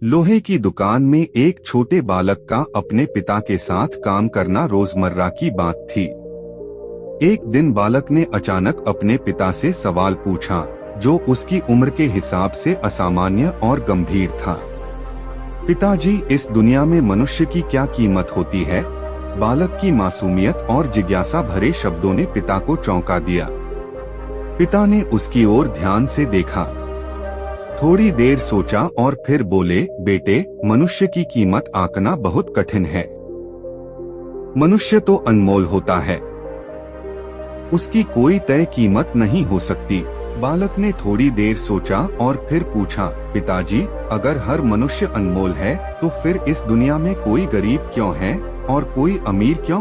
लोहे की दुकान में एक छोटे बालक का अपने पिता के साथ काम करना रोजमर्रा की बात थी। एक दिन बालक ने अचानक अपने पिता से सवाल पूछा, जो उसकी उम्र के हिसाब से असामान्य और गंभीर था। पिताजी, इस दुनिया में मनुष्य की क्या कीमत होती है? बालक की मासूमियत और जिज्ञासा भरे शब्दों ने पिता को चौंका दिया। पिता ने उसकी ओर ध्यान से देखा, थोड़ी देर सोचा और फिर बोले, बेटे, मनुष्य की कीमत आंकना बहुत कठिन है। मनुष्य तो अनमोल होता है, उसकी कोई तय कीमत नहीं हो सकती। बालक ने थोड़ी देर सोचा और फिर पूछा, पिताजी, अगर हर मनुष्य अनमोल है तो फिर इस दुनिया में कोई गरीब क्यों है और कोई अमीर क्यों?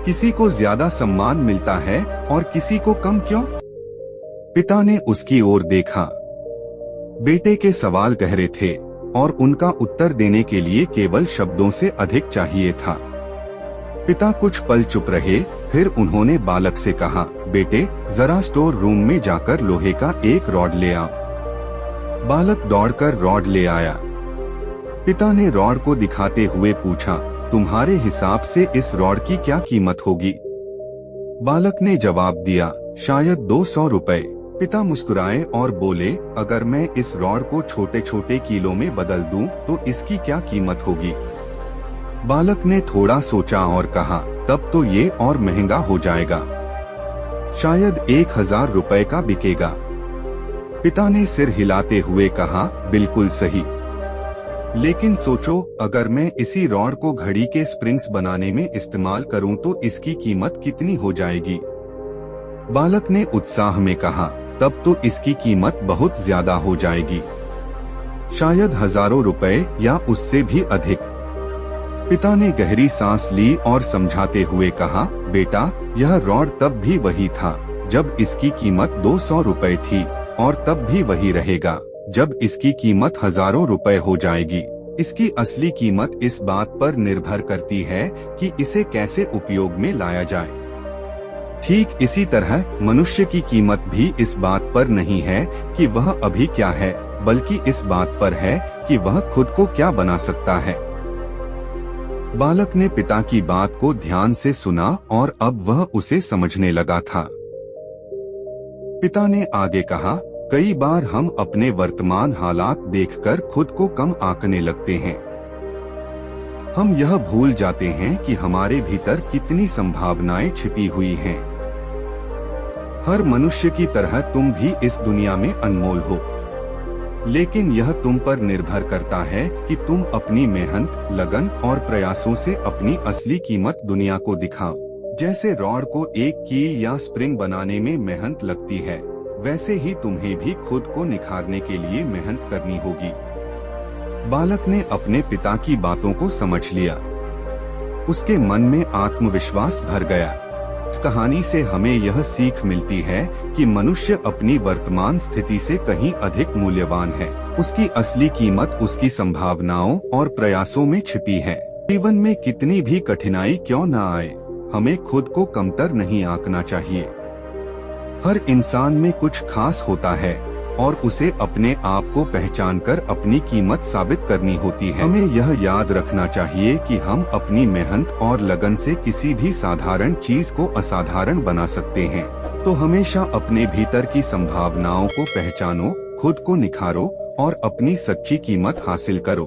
किसी को ज्यादा सम्मान मिलता है और किसी को कम क्यों? पिता ने उसकी ओर देखा। बेटे के सवाल गहरे थे और उनका उत्तर देने के लिए केवल शब्दों से अधिक चाहिए था। पिता कुछ पल चुप रहे, फिर उन्होंने बालक से कहा, बेटे, जरा स्टोर रूम में जाकर लोहे का एक रॉड ले आओ। बालक दौड़कर रॉड ले आया। पिता ने रॉड को दिखाते हुए पूछा, तुम्हारे हिसाब से इस रॉड की क्या कीमत होगी? बालक ने जवाब दिया, शायद 200 रुपए। पिता मुस्कुराए और बोले, अगर मैं इस रॉड को छोटे छोटे कीलों में बदल दूं तो इसकी क्या कीमत होगी? बालक ने थोड़ा सोचा और कहा, तब तो ये और महंगा हो जाएगा, शायद 1000 रुपए का बिकेगा। पिता ने सिर हिलाते हुए कहा, बिल्कुल सही। लेकिन सोचो, अगर मैं इसी रॉड को घड़ी के स्प्रिंग्स बनाने में इस्तेमाल करूं तो इसकी कीमत कितनी हो जाएगी? बालक ने उत्साह में कहा, तब तो इसकी कीमत बहुत ज्यादा हो जाएगी, शायद हजारों रुपए या उससे भी अधिक। पिता ने गहरी सांस ली और समझाते हुए कहा, बेटा, यह रॉड तब भी वही था जब इसकी कीमत 200 रुपए थी और तब भी वही रहेगा जब इसकी कीमत हजारों रुपए हो जाएगी। इसकी असली कीमत इस बात पर निर्भर करती है कि इसे कैसे उपयोग में लाया जाए। ठीक इसी तरह मनुष्य की कीमत भी इस बात पर नहीं है कि वह अभी क्या है, बल्कि इस बात पर है कि वह खुद को क्या बना सकता है। बालक ने पिता की बात को ध्यान से सुना और अब वह उसे समझने लगा था। पिता ने आगे कहा, कई बार हम अपने वर्तमान हालात देखकर खुद को कम आंकने लगते हैं। हम यह भूल जाते हैं कि हमारे भीतर कितनी संभावनाएं छिपी हुई हैं। हर मनुष्य की तरह तुम भी इस दुनिया में अनमोल हो, लेकिन यह तुम पर निर्भर करता है कि तुम अपनी मेहनत, लगन और प्रयासों से अपनी असली कीमत दुनिया को दिखाओ। जैसे रॉड को एक कील या स्प्रिंग बनाने में मेहनत लगती है, वैसे ही तुम्हें भी खुद को निखारने के लिए मेहनत करनी होगी। बालक ने अपने पिता की बातों को समझ लिया। उसके मन में आत्मविश्वास भर गया। इस कहानी से हमें यह सीख मिलती है कि मनुष्य अपनी वर्तमान स्थिति से कहीं अधिक मूल्यवान है। उसकी असली कीमत उसकी संभावनाओं और प्रयासों में छिपी है। जीवन में कितनी भी कठिनाई क्यों न आए, हमें खुद को कमतर नहीं आंकना चाहिए। हर इंसान में कुछ खास होता है और उसे अपने आप को पहचानकर अपनी कीमत साबित करनी होती है। हमें यह याद रखना चाहिए कि हम अपनी मेहनत और लगन से किसी भी साधारण चीज को असाधारण बना सकते हैं। तो हमेशा अपने भीतर की संभावनाओं को पहचानो, खुद को निखारो और अपनी सच्ची कीमत हासिल करो।